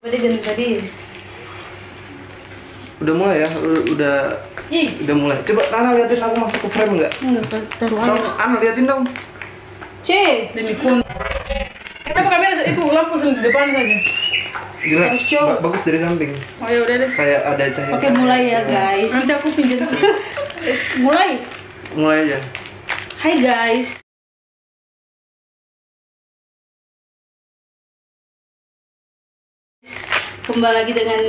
Udah jangan gadis. Udah mulai ya? Udah mulai. Coba Ana liatin aku masuk ke frame nggak? Enggak, taruh aja. Ana liatin dong. Demi kun. Kenapa kamera itu lampu di depan saja? Gila. Harus jauh. Bagus dari samping. Oh ya udah deh. Kayak ada cahaya. Oke, mulai ya guys. Nanti aku pinjam. Mulai. Mulai aja. Hai guys. Kembali lagi dengan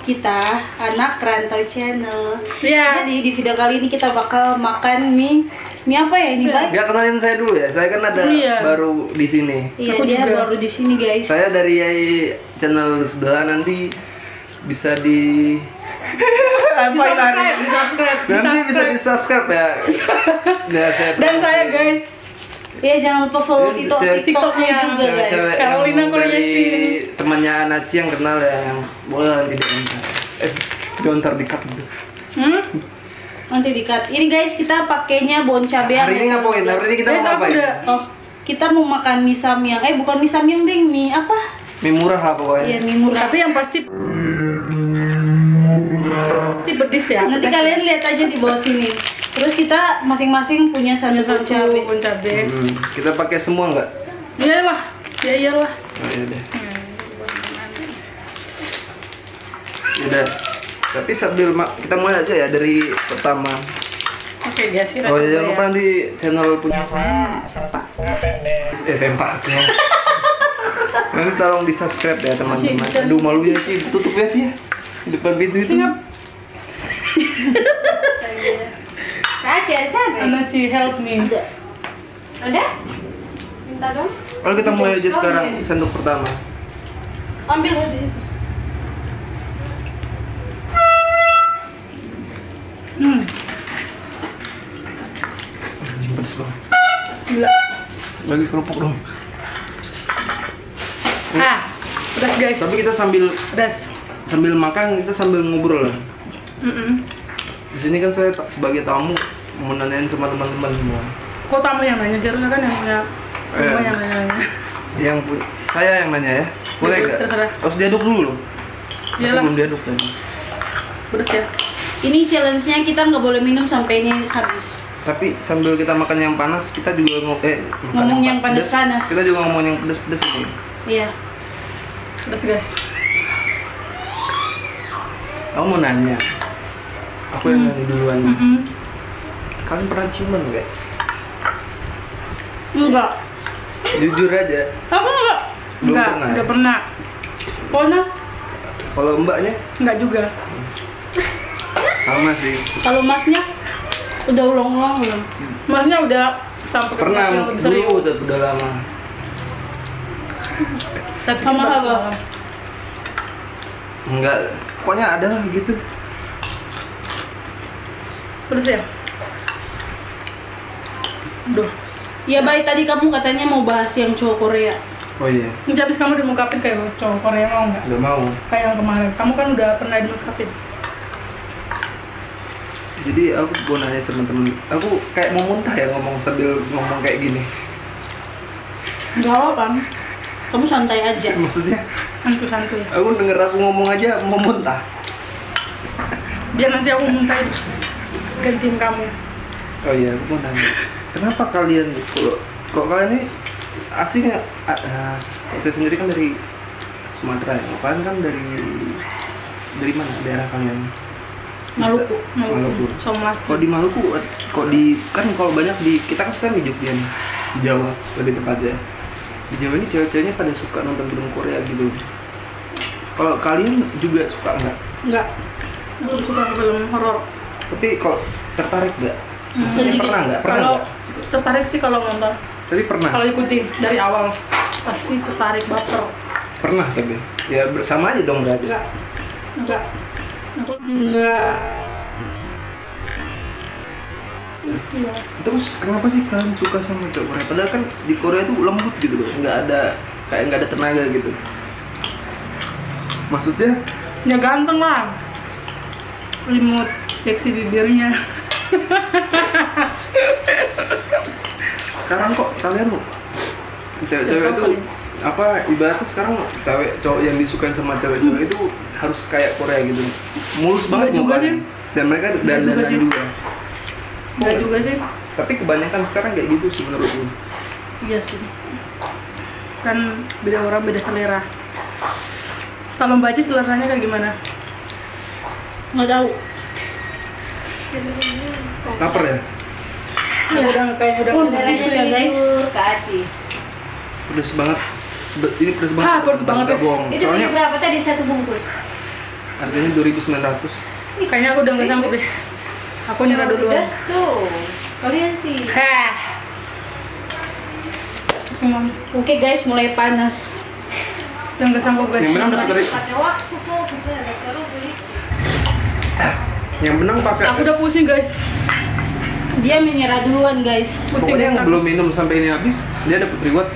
kita Anak Rantau Channel. Iya. Jadi di video kali ini kita bakal makan mie apa ya ini, Bay? Ya kenalin saya dulu ya. Saya kan ada baru di sini. Iya, Aku dia juga. baru di sini guys. Saya dari channel sebelah, nanti bisa di apa lagi? Nanti bisa di subscribe ya. Dan saya guys, Iya, jangan lupa follow TikToknya juga guys. Cewek-cewek Carolina yang Korea dari sih. temannya Anaci yang kenal ya, yang boleh nanti diantar di cut gitu. Nanti di-cut. Ini guys, kita pakainya bon cabe. Hari ini ngapain? Hari ini kita Guys, mau aku ngapain? udah- Oh, kita mau makan mie samyang. Bukan mie samyang, ding. Mie apa? Mie murah lah Iya, pokoknya. mie murah. tapi yang pasti pedis ya. Nanti kalian lihat aja di bawah sini. Terus kita masing-masing punya satu bon cabe. Bon cabe. Kita pakai semua nggak? Iyalah, ya iyalah. Oh, iya deh. Udah. Tapi sambil kita mulai aja ya dari pertama. Oke guys, kita Oh coba jangan ya. lupa di channel punya saya. Sempak. Nanti tolong di subscribe ya teman-teman. Aduh malu ya sih, tutup ya sih. Di depan pintu itu. Singap. Cabe. Anaci help me. Ada? Minta dong. Kalau kita mulai aja sekarang sendok pertama. Ambil aja. Pedes banget. Gila. Lagi kerupuk dong. Udah guys. Tapi kita sambil makan, kita sambil ngobrol lah. Di sini kan saya sebagai tamu mau nanyain sama teman-teman semua. Kok tamu yang nanya, Jaruna kan yang punya rumah yang nanya. Saya yang nanya ya. Boleh nggak? Terserah. Harus diaduk dulu loh. Iyalah. Belum diaduk tadi. Pedes ya. Ini challenge-nya kita nggak boleh minum sampai ini habis. Tapi sambil kita makan yang panas, kita juga Ngomong yang panas-panas. Kita juga ngomong yang pedas-pedas ini. Iya. Pedes guys. Aku mau nanya. Aku yang nanya duluan. Kalian pernah ciuman nggak? Enggak. Jujur aja. Apa enggak? Belum Enggak, pernah. udah pernah. Pokoknya Kalau mbaknya Enggak juga. sama sih. kalau masnya udah ulang-ulang belum? Masnya udah sampai ke Pernah tahap yang lebih serius. udah lama. Satu Sama kita apa? semalam. Enggak. Pokoknya ada lah gitu. Pedes ya? Duh. Iya, baik, tadi kamu katanya mau bahas yang cowok Korea. Oh iya. Ini habis kamu dimukapin kayak cowok Korea, mau nggak? Udah mau. Kayak yang kemarin. Kamu kan udah pernah dimukapin. Jadi aku mau nanya sama temen. Aku kayak mau muntah ya ngomong sambil ngomong kayak gini. Enggak apa-apa. Kamu santai aja. Maksudnya Santuy-santuy. aku denger aku ngomong aja mau muntah. Biar nanti aku muntahin gantiin kamu. Oh iya, aku mau nanya. Kenapa kalian kok kalian ini aslinya saya sendiri kan dari Sumatera ya. Kalian kan dari mana daerah kalian? Maluku. Maluku. Sama Kok di Maluku, kan kalau banyak kita kan sekarang di Jogja nih, di Jawa lebih tepatnya. Di Jawa ini cewek-ceweknya pada suka nonton film Korea gitu. Kalau kalian juga suka nggak? Enggak. Aku suka film horor. Tapi kalau tertarik nggak? Maksudnya sedikit. pernah nggak? Pernah Kalau nggak? tertarik sih kalau nonton. Tapi pernah? Kalau ikuti dari awal pasti tertarik baper. Pernah tapi? Ya bersama aja dong berarti. Enggak. Enggak. Aku enggak. Iya. Terus kenapa sih kalian suka sama cowok Korea? Padahal kan di Korea itu lembut gitu loh, nggak ada tenaga gitu. Maksudnya? Ya ganteng lah. Limut seksi bibirnya. Sekarang kok kalian cewek-cewek itu apa ibaratnya sekarang cewek cowok yang disukain sama cewek-cewek itu harus kayak Korea gitu, mulus banget Nggak juga mukanya. sih. Dan mereka Nggak juga dan sih. juga. Enggak juga sih. Tapi kebanyakan sekarang kayak gitu sih menurutku. Iya sih. Kan beda orang beda selera. Kalau Mbak Ci seleranya kayak gimana? Nggak tahu. Lapar ya? Ya, udah kayaknya udah Seleranya kesu ya guys. Kak Aci. Pedes banget. Ini pedes banget. Ah, pedes banget, Nggak guys. bohong. Itu Soalnya beli berapa tadi satu bungkus? harganya 2.900. Kayaknya aku udah nggak sanggup deh. Aku nyerah duluan. Pedas tuh. Kalian sih. Heh. Semua Oke guys, mulai panas. udah nggak sanggup guys. Yang menang dapat dari Pakai waktu kok sampai ada seru beli. yang menang pakai. Aku udah pusing guys. Dia menyerah duluan guys. Pusing Pokoknya guys. yang belum minum sampai ini habis, dia dapat reward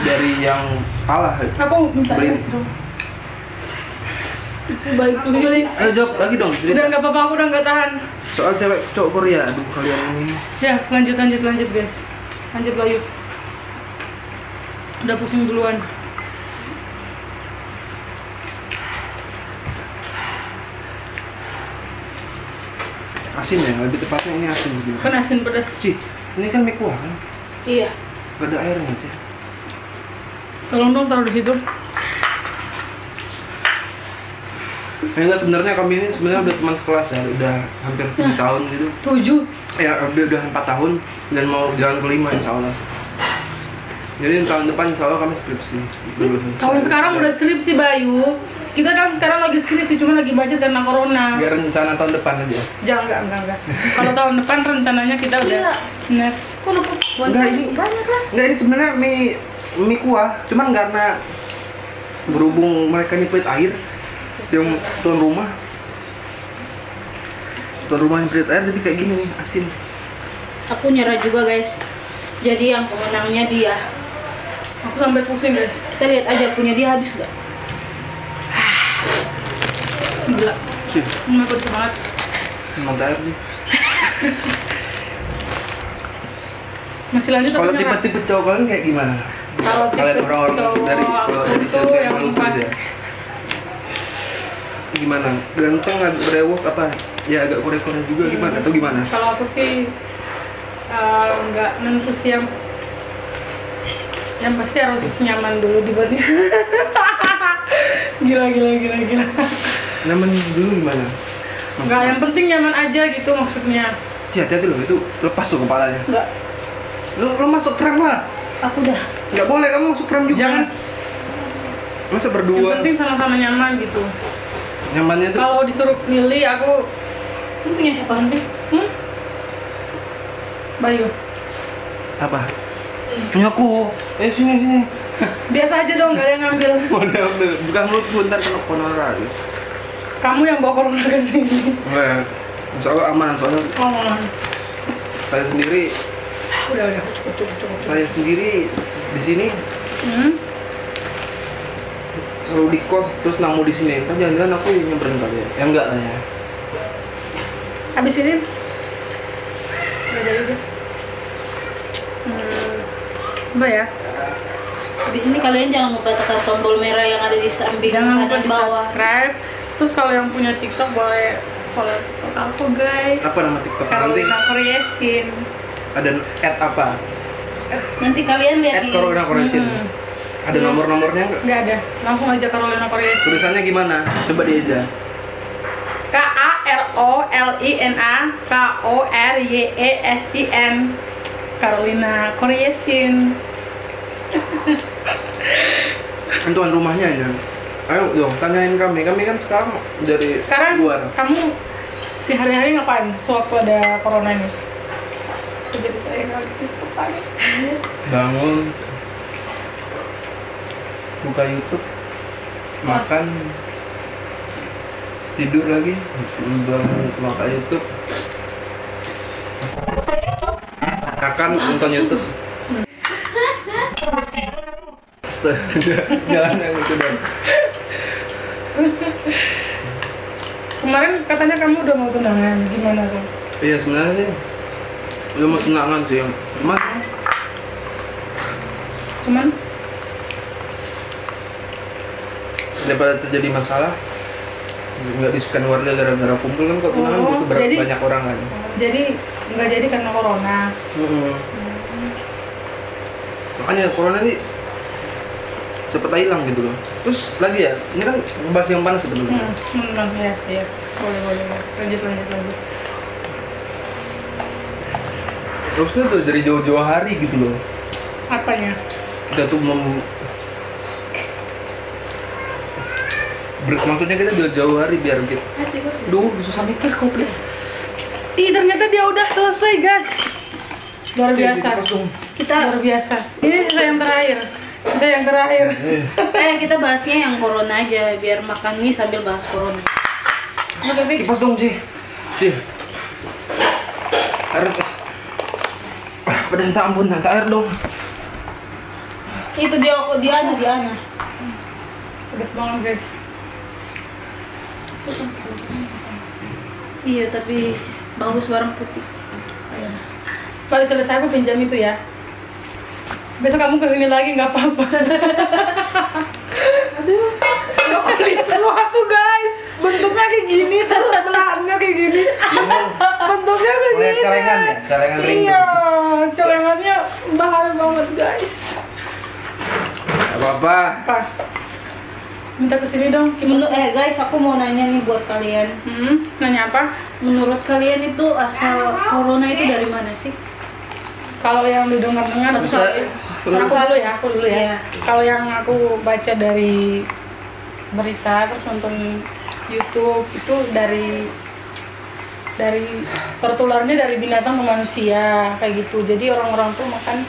dari yang kalah. Aku minta Beliin. guys dong. Baik tulis. Ayo jawab lagi dong. Udah cerita. nggak apa-apa, aku udah nggak tahan. Soal cewek cowok Korea, aduh kalian ini. Ya, lanjut guys. Lanjut Bayu. Udah pusing duluan. Asin ya, lebih tepatnya ini asin gitu. Kan asin pedas. Ci, ini kan mie kuah kan? Iya. Gak ada airnya, Ci. Tolong dong taruh di situ. Enggak, sebenarnya kami ini sebenarnya udah teman sekelas ya, udah hampir 7 tahun gitu. 7. Ya, udah 4 tahun dan mau jalan ke-5 insya Allah. Jadi tahun depan insya Allah kami skripsi. Kalau sekarang udah skripsi Bayu. Kita kan sekarang lagi skripsi, cuma lagi baca tentang corona. Biar rencana tahun depan aja. Jangan, enggak. Kalau tahun depan rencananya kita udah next. Kok lupa Enggak, ini banyak kan? Enggak, ini sebenarnya mie kuah, cuman karena berhubung mereka ini pelit air, yang tuan rumah yang pelit air jadi kayak gini nih, asin. Aku nyerah juga guys. Jadi yang pemenangnya dia. Aku sampai pusing guys. Kita lihat aja punya dia habis gak? Gila. Sih, Ini pedes banget. emang air sih. Masih lanjut Kalau apa nyerah? tipe-tipe cowok kalian kayak gimana? Kalau Kalian tipe orang-orang cowok dari kalau aku dari tuh cewek yang malu pas. aja. Gimana? Ganteng, agak berewok apa? Ya agak Korea-Korea juga gimana? Atau gimana? Kalau aku sih nggak nentu sih yang pasti harus nyaman dulu di badan. Gila. Nyaman dulu gimana? Nggak, yang penting nyaman aja gitu maksudnya. Ci, hati-hati loh, itu lepas tuh kepalanya. Nggak, Lu masuk frame lah. Aku dah. Nggak boleh kamu masuk frame juga. jangan. Masa Yang berdua. penting sama-sama nyaman gitu. Nyamannya tuh Kalau disuruh milih aku Ini punya siapa? nanti. Bayu. apa? Punya aku. Sini. Biasa aja dong, nggak ada yang ngambil. Udah. Bukan mulut ntar kena honorar. Kamu yang bawa corona ke sini. Enggak. Insya Allah aman, soalnya Oh, saya sendiri udah cukup. saya sendiri di sini Hmm? selalu di kos terus namu di sini. Kan jangan-jangan aku yang nyamperin kali ya. Ya enggak lah ya. Habis ini udah jadi deh. Mbak ya, Di sini kalian jangan lupa tekan tombol merah yang ada di samping jangan lupa kanan di bawah. subscribe. Terus kalau yang punya TikTok boleh follow TikTok aku guys. Apa nama TikTok? Nanti Carolina Koresin. ada apa? Nanti kalian lihat di Corona Koresin. Ada nomor-nomornya enggak? Nggak ada, langsung aja Carolina Koresin. Tulisannya gimana? Coba dia aja. KAROLINA Carolina Koresin. Kan tuan rumahnya ya. Ayo dong, tanyain kami. Kami kan sekarang dari Sekarang luar. kamu hari-hari ngapain sewaktu ada corona ini? Jadi saya lagi tertarik. Bangun, buka YouTube, makan, tidur lagi, bangun buka YouTube, makan nonton YouTube. Astaga, jangan yang itu dong. Kemarin katanya kamu udah mau tunangan, gimana tuh? Iya sebenarnya sih, udah mau tunangan sih, cuman Cuman daripada terjadi masalah nggak disukain warga gara-gara kumpul kan, kok tunangan butuh banyak orang kan. Jadi nggak jadi karena corona. Makanya corona ini cepet hilang gitu loh. Terus lagi ya, ini kan bahas yang panas sebenarnya. Ya. Boleh. Lanjut. Terusnya tuh dari jauh-jauh hari gitu loh. Apanya? Kita tuh maksudnya kita jauh-jauh hari biar kita susah mikir kok please. Ih, ternyata dia udah selesai, guys. Luar biasa. Kita luar biasa. Ini sisa yang terakhir. Kita bahasnya yang corona aja, biar makan mie sambil bahas corona. Oke, fix. Kipas dong, Ci. Air. Pada minta ampun, minta air dong. Itu Diana. Pedas banget, guys. Iya, tapi bagus warna putih. Kalau selesai aku pinjam itu ya. Besok kamu kesini lagi nggak apa-apa. Aduh, aku lihat sesuatu, guys. Bentuknya kayak gini, terus belakangnya kayak gini. Bentuknya kayak gini. Celengan ya, celengan ring. Iya, celengannya bahaya banget, guys. Apa? Minta kesini dong. Guys, aku mau nanya nih buat kalian. Nanya apa? Menurut kalian itu asal corona itu dari mana sih? Kalau yang didengar-dengar aku dulu ya. Iya. Kalau yang aku baca dari berita terus nonton YouTube itu dari tertularnya dari binatang ke manusia kayak gitu. Jadi orang-orang tuh makan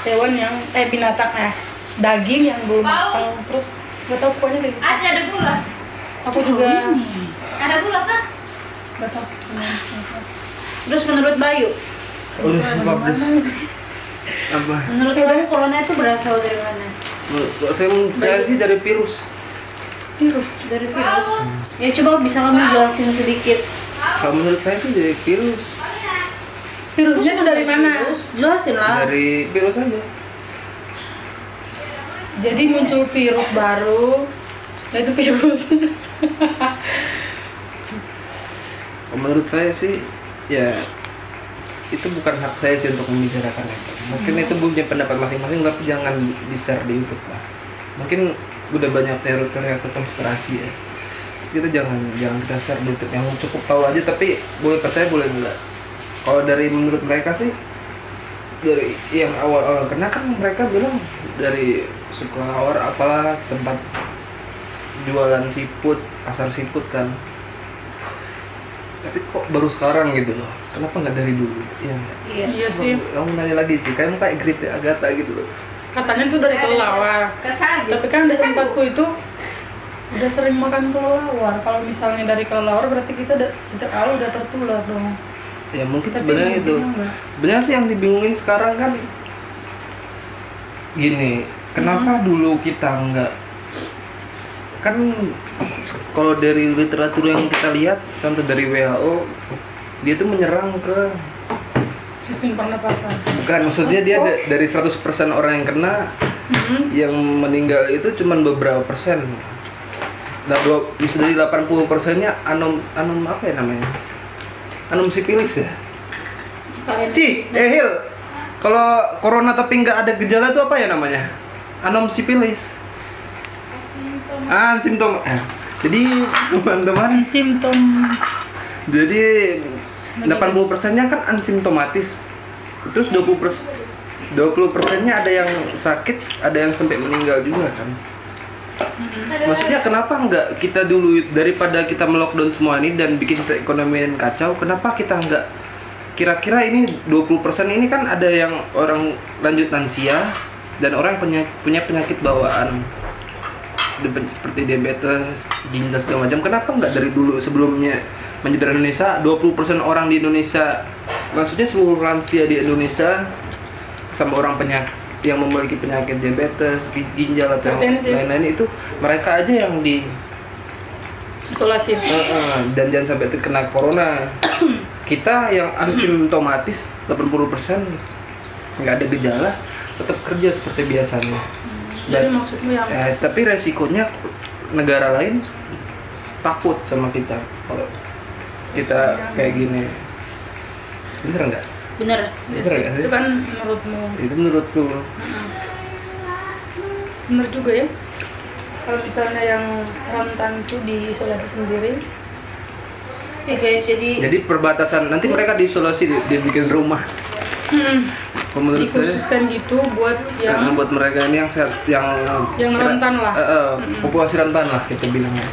hewan yang binatang daging yang belum matang, terus nggak tahu pokoknya kayak gitu. Ada gula. Aku juga Ada gula kan? nggak tahu. Terus menurut Bayu, Bagus. Apa? menurut kamu corona itu berasal dari mana? Saya sih dari virus. Dari virus. Ya coba bisa kamu jelasin sedikit. Kalau menurut saya sih dari virus. Virusnya tuh dari mana? Virus, jelasin lah. Dari virus aja. Jadi muncul virus baru, yaitu virus. Menurut saya sih ya itu bukan hak saya sih untuk membicarakan itu. Mungkin itu punya pendapat masing-masing, tapi jangan di-share di YouTube lah. Mungkin udah banyak teori-teori atau konspirasi ya. Kita jangan kita share di YouTube, yang cukup tahu aja, tapi boleh percaya boleh enggak. Kalau dari menurut mereka sih, dari yang awal-awal kena kan mereka bilang dari Sukalawar apalah tempat jualan seafood, pasar seafood kan. Tapi kok baru sekarang gitu loh, kenapa nggak dari dulu? Iya sih. Kamu nanya lagi sih, kayak Grit Agatha gitu loh. Katanya tuh dari kelelawar. Tapi kan di tempatku itu udah sering makan kelelawar. Kalau misalnya dari kelelawar berarti kita sejak awal udah tertular dong. Ya mungkin Tapi sebenarnya itu. Sebenarnya sih yang dibingungin sekarang kan gini, kenapa dulu kita nggak, kan kalau dari literatur yang kita lihat, contoh dari WHO, dia tuh menyerang ke sistem pernapasan. bukan, maksudnya dia dari 100% orang yang kena, yang meninggal itu cuma beberapa persen. Nah, bisa dari 80%-nya anom apa ya namanya? Anom sipilis ya? Hil. Kalau corona tapi nggak ada gejala itu apa ya namanya? Anom sipilis. Simptom. Jadi teman-teman, Simptom. jadi 80%-nya kan asimptomatis. Terus 20%-nya ada yang sakit, ada yang sampai meninggal juga kan. Maksudnya kenapa nggak kita dulu, daripada kita melockdown semua ini dan bikin perekonomian kacau, kenapa kita nggak, kira-kira ini 20% ini kan ada yang orang lanjut lansia dan orang punya penyakit bawaan seperti diabetes, ginjal segala macam. Kenapa nggak dari dulu sebelumnya menjadi Indonesia 20% orang di Indonesia, maksudnya seluruh lansia di Indonesia sama orang yang memiliki penyakit diabetes, ginjal atau lain-lain itu, mereka aja yang di isolasi. Dan jangan sampai terkena corona. Kita yang asimptomatis 80% nggak ada gejala, tetap kerja seperti biasanya. Jadi maksudmu yang tapi resikonya negara lain takut sama kita kalau kita kayak gini. Bener nggak? Bener. Bener nggak sih? Itu kan menurutmu. Itu menurutku. Bener juga ya. Kalau misalnya yang rentan itu diisolasi sendiri. Oke guys, Jadi perbatasan nanti mereka diisolasi, dibikin rumah. Kalau menurut saya Dikhususkan gitu buat karena yang buat mereka ini yang sehat, yang rentan lah. populasi rentan lah kita bilangnya.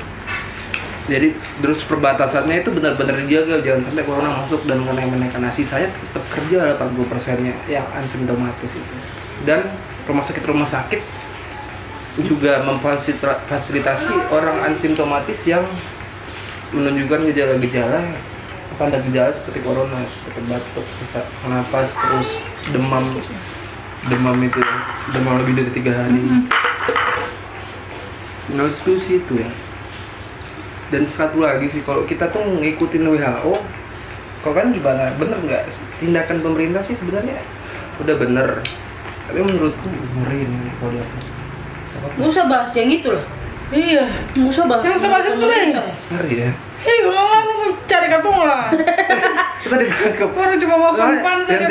Jadi terus perbatasannya itu benar-benar dijaga, jangan sampai corona masuk dan menaikkan. Sisanya tetap kerja 80%-nya yang asimptomatis itu. Dan rumah sakit juga memfasilitasi orang asimptomatis yang menunjukkan gejala-gejala seperti corona, seperti batuk, sesak napas, terus demam itu ya, demam lebih dari 3 hari. Menurutku sih itu ya. Dan satu lagi sih, kalau kita tuh ngikutin WHO, kok kan gimana? Bener nggak tindakan pemerintah sih sebenarnya udah bener, tapi menurutku ngeri nih kalau lihat. nggak usah bahas yang itu lah. Iya. Nggak usah bahas. Yang usah bahas itu sudah. Ngeri ya. Ngomong cari katong lah. Kita ditangkap. Baru cuma mau pan saja.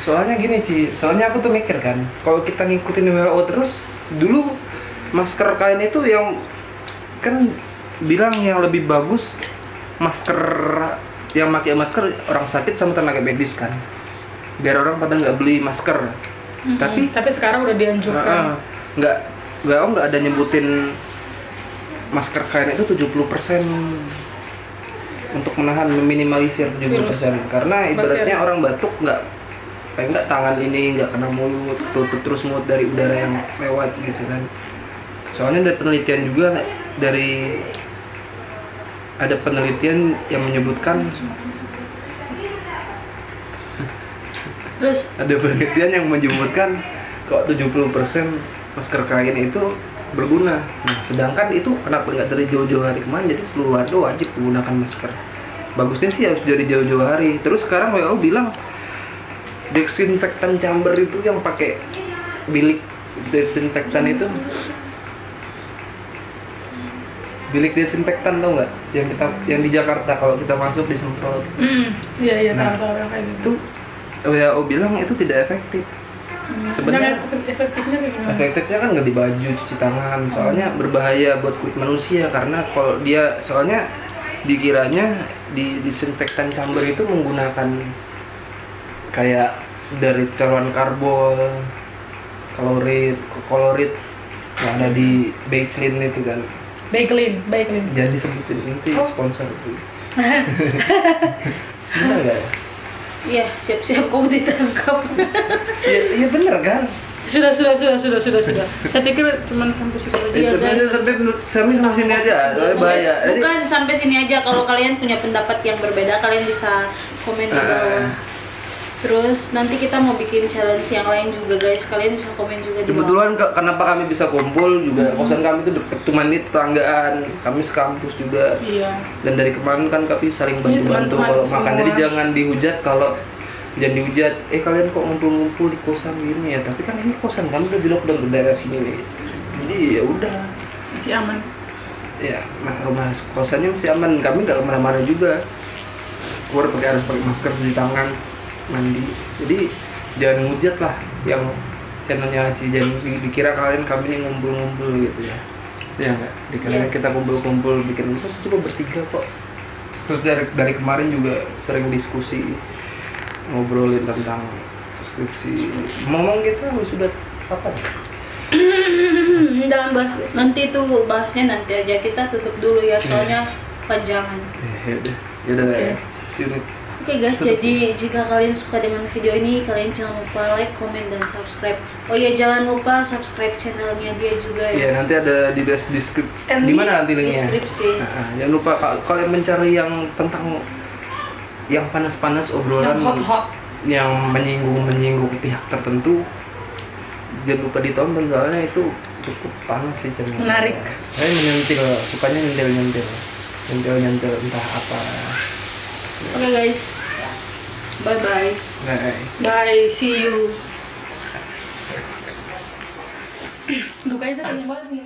Soalnya gini Ci, soalnya aku tuh mikir kan, kalau kita ngikutin WHO terus, dulu masker kain itu yang kan bilang yang lebih bagus masker yang pakai masker orang sakit sama tenaga medis kan, biar orang pada nggak beli masker. Tapi sekarang udah dianjurkan. nggak ada nyebutin masker kain itu 70% untuk menahan, meminimalisir 70%. Karena ibaratnya orang batuk nggak tangan ini nggak kena mulut, tutup terus mulut dari udara yang lewat gitu kan. Soalnya dari penelitian juga, ada penelitian yang menyebutkan kok 70% masker kain itu berguna. Nah, sedangkan itu kenapa nggak dari jauh-jauh hari kemarin? Jadi seluruh warga wajib menggunakan masker. Bagusnya sih harus dari jauh-jauh hari. Terus sekarang WHO bilang desinfektan chamber itu yang pakai bilik desinfektan itu, bilik desinfektan tau nggak? Yang di Jakarta kalau kita masuk disemprot. Iya Nah, tahu kayak gitu. Itu WHO bilang itu tidak efektif. Sebenarnya efektifnya kayak gimana? efektifnya kan nggak di baju, cuci tangan, soalnya berbahaya buat kulit manusia. Karena kalau soalnya dikiranya di disinfektan chamber itu menggunakan kayak dari cairan karbon, kolorit yang ada di Baiklin itu kan. Baiklin. Jangan disebutin, nanti sponsor itu. Bener nggak ya? Iya, siap-siap kamu ditangkap. Iya bener kan? Sudah. Saya pikir cuma sampai situ aja guys. Sampai sini aja, soalnya bahaya. Bukan sampai sini aja. Kalau kalian punya pendapat yang berbeda, kalian bisa komen di bawah. Terus nanti kita mau bikin challenge yang lain juga guys. Kalian bisa komen juga di bawah. Kebetulan kenapa kami bisa kumpul juga, kosan kami itu deket, cuma ini tetanggaan. Kami sekampus juga. Iya. Dan dari kemarin kan kami saling bantu-bantu kalau makan. Jadi jangan dihujat kalian kok ngumpul-ngumpul di kosan gini ya. Tapi kan ini kosan kami udah di lockdown ke daerah sini nih. Jadi ya udah. Masih aman. Ya, rumah kosannya masih aman. Kami nggak kemana-mana juga. Harus pakai masker, cuci tangan, mandi. Jadi jangan ngujat lah yang channelnya Aci, jangan dikira kalian kami ini ngumpul-ngumpul gitu ya. Ya nggak, dikira kita kumpul-kumpul bikin itu cuma bertiga kok. Terus dari kemarin juga sering diskusi, ngobrolin tentang skripsi. Ngomong kita sudah apa? Jangan bahas. Nanti tuh bahasnya nanti aja, kita tutup dulu ya soalnya panjangan. Ya udah. Oke. See you. Oke guys, jadi jika kalian suka dengan video ini, kalian jangan lupa like, komen, dan subscribe. Oh iya, jangan lupa subscribe channelnya dia juga ya. Iya, nanti ada di deskripsi. Di mana nanti linknya? Deskripsi. Jangan lupa kalau kalian mencari yang tentang yang panas-panas, obrolan Yang hot. yang menyinggung pihak tertentu, jangan lupa ditonton soalnya itu cukup panas sih channelnya. Menarik. Saya menyentil, sukanya nyentil entah apa. Oke guys, bye-bye. Bye, see you. Duka aja banyak banget nih.